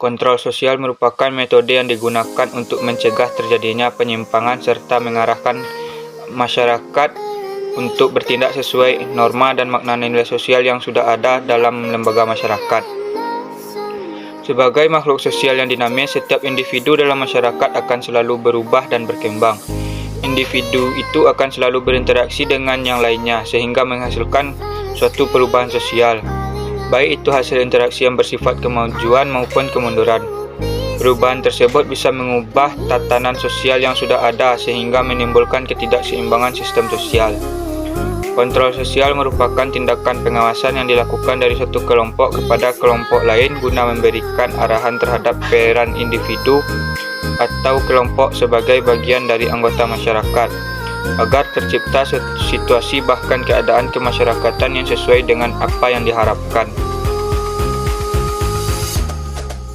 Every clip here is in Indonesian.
Kontrol sosial merupakan metode yang digunakan untuk mencegah terjadinya penyimpangan serta mengarahkan masyarakat untuk bertindak sesuai norma dan makna nilai sosial yang sudah ada dalam lembaga masyarakat. Sebagai makhluk sosial yang dinamis, setiap individu dalam masyarakat akan selalu berubah dan berkembang. Individu itu akan selalu berinteraksi dengan yang lainnya sehingga menghasilkan suatu perubahan sosial, baik itu hasil interaksi yang bersifat kemajuan maupun kemunduran. Perubahan tersebut bisa mengubah tatanan sosial yang sudah ada sehingga menimbulkan ketidakseimbangan sistem sosial. Kontrol sosial merupakan tindakan pengawasan yang dilakukan dari suatu kelompok kepada kelompok lain guna memberikan arahan terhadap peran individu atau kelompok sebagai bagian dari anggota masyarakat, agar tercipta situasi bahkan keadaan kemasyarakatan yang sesuai dengan apa yang diharapkan.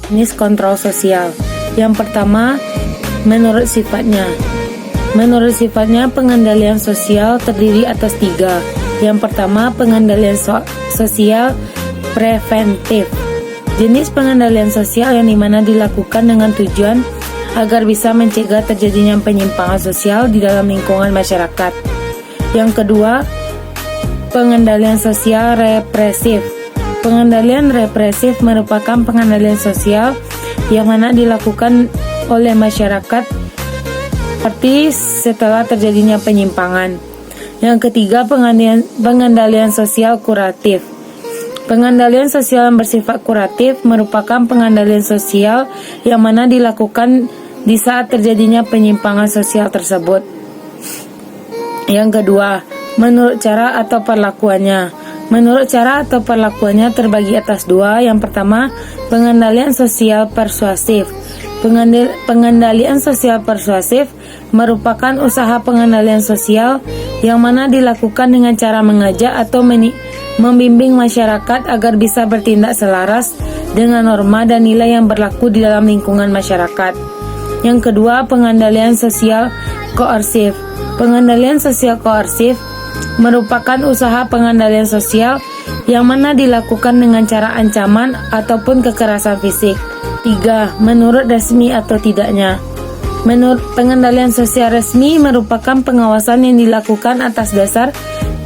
Jenis kontrol sosial. Yang pertama, menurut sifatnya. Menurut sifatnya, pengendalian sosial terdiri atas 3. Yang pertama, pengendalian sosial preventif. Jenis pengendalian sosial yang dimana dilakukan dengan tujuan agar bisa mencegah terjadinya penyimpangan sosial di dalam lingkungan masyarakat. Yang kedua, pengendalian sosial represif. Pengendalian represif merupakan pengendalian sosial yang mana dilakukan oleh masyarakat seperti setelah terjadinya penyimpangan. Yang ketiga, pengendalian sosial kuratif. Pengendalian sosial yang bersifat kuratif merupakan pengendalian sosial yang mana dilakukan di saat terjadinya penyimpangan sosial tersebut. Yang kedua, menurut cara atau perlakuannya. Menurut cara atau perlakuannya terbagi atas 2. Yang pertama, pengendalian sosial persuasif. Pengendalian sosial persuasif merupakan usaha pengendalian sosial yang mana dilakukan dengan cara mengajak atau membimbing masyarakat agar bisa bertindak selaras dengan norma dan nilai yang berlaku di dalam lingkungan masyarakat. Yang kedua, pengendalian sosial koersif. Pengendalian sosial koersif merupakan usaha pengendalian sosial yang mana dilakukan dengan cara ancaman ataupun kekerasan fisik. 3. Menurut resmi atau tidaknya. Menurut pengendalian sosial resmi merupakan pengawasan yang dilakukan atas dasar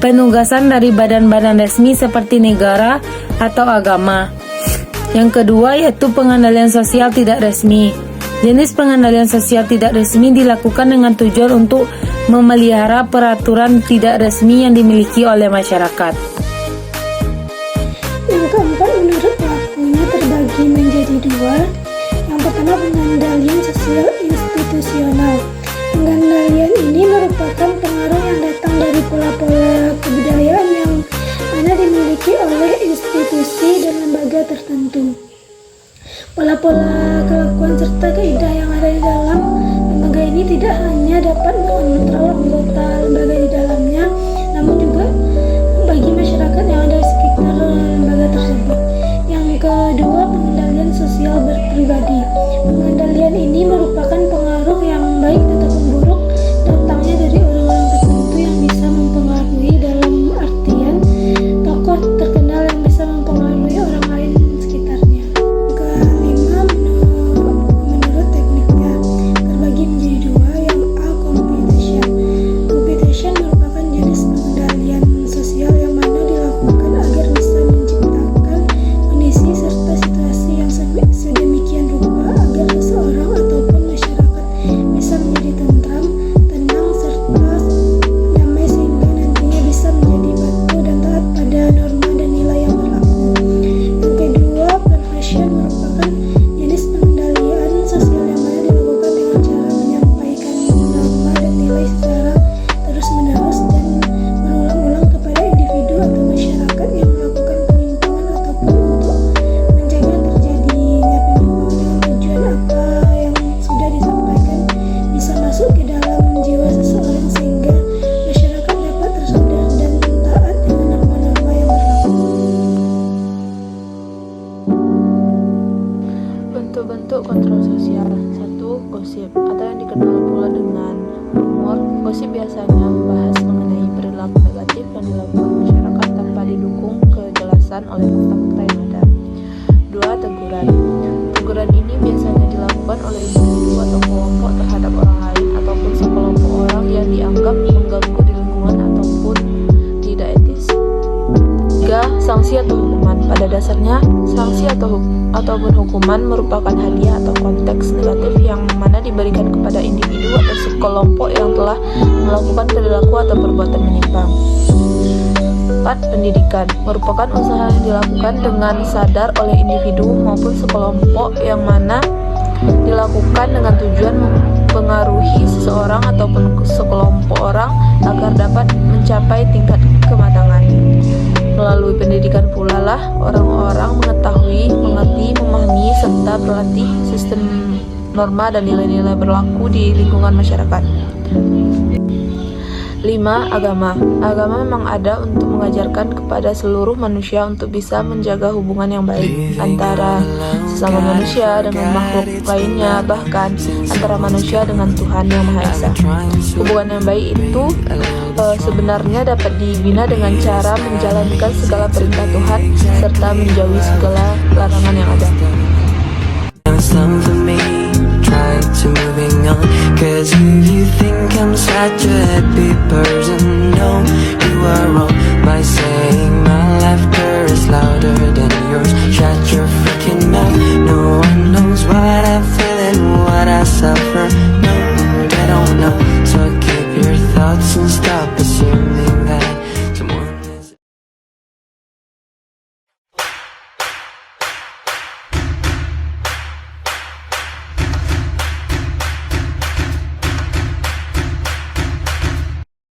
penugasan dari badan-badan resmi seperti negara atau agama. Yang kedua yaitu pengendalian sosial tidak resmi. Jenis pengendalian sosial tidak resmi dilakukan dengan tujuan untuk memelihara peraturan tidak resmi yang dimiliki oleh masyarakat. Yang keempat, menurut pelakunya terbagi menjadi 2. Yang pertama, pengendalian sosial institusional. Pengendalian ini merupakan pengaruh yang datang dari pola-pola kebudayaan yang mana dimiliki oleh institusi dan lembaga tertentu. Pola-pola kelakuan serta kaidah yang ada di dalam lembaga ini tidak hanya dapat mengontrol anggota lembaga di dalamnya, namun juga bagi masyarakat yang ada di sekitar lembaga tersebut. Yang kedua, pengendalian sosial berpribadi. Pengendalian ini merupakan pengaruh yang baik ataupun buruk datangnya dari orang-orang tertentu yang bisa mempengaruhi, dalam artian tokoh terkenal yang bisa mempengaruhi orang lain sekitarnya. Kelima, menurut tekniknya terbagi menjadi 2. Yang A, computation. Computation merupakan jenis pengendalian sosial yang mana dilakukan agar bisa menciptakan kondisi serta situasi yang sedemikian rupa agar seseorang ataupun masyarakat bisa menjadi tentram, tenang, serta damai sehingga nantinya bisa menjadi patuh dan taat pada norma dan nilai yang berlaku. Yang kedua, persuasion merupakan jenis pengendalian sosial yang mana dilakukan dengan cara menyampaikan norma dan nilai secara terus-menerus dan berulang-ulang kepada individu atau masyarakat yang melakukan penyimpangan ataupun untuk mencegah terjadinya penyimpangan dengan tujuan apa yang sudah disampaikan bisa masuk ke dalam jiwa seseorang sehingga masyarakat dapat tersadar dan taat dengan norma-norma yang berlaku. Bentuk-bentuk kontrol sosial. 1. Gosip atau yang dikenal pula dengan rumor. Gosip biasanya membahas mengenai perilaku negatif yang dilakukan masyarakat tanpa didukung kejelasan oleh fakta-fakta yang ada. 2. Teguran. Teguran ini merupakan hadiah atau konteks negatif yang mana diberikan kepada individu atau sekelompok yang telah melakukan perilaku atau perbuatan menyimpang. 4. Pendidikan merupakan usaha yang dilakukan dengan sadar oleh individu maupun sekelompok yang mana dilakukan dengan tujuan mempengaruhi seseorang ataupun sekelompok orang agar dapat mencapai tingkat kematangan. Melalui pendidikan pula lah orang-orang mengetahui, mengerti, memahami, serta berlatih sistem norma dan nilai-nilai berlaku di lingkungan masyarakat. 5. Agama. Agama memang ada untuk mengajarkan kepada seluruh manusia untuk bisa menjaga hubungan yang baik antara sesama manusia dengan makhluk lainnya, bahkan antara manusia dengan Tuhan Yang Maha Esa. Hubungan yang baik itu sebenarnya dapat dibina dengan cara menjalankan segala perintah Tuhan serta menjauhi segala larangan yang ada. To moving on, cause you think I'm such a happy person. No, you are wrong by saying my laughter is louder than yours. Shut your freaking mouth. No one knows what I feel and what I suffer.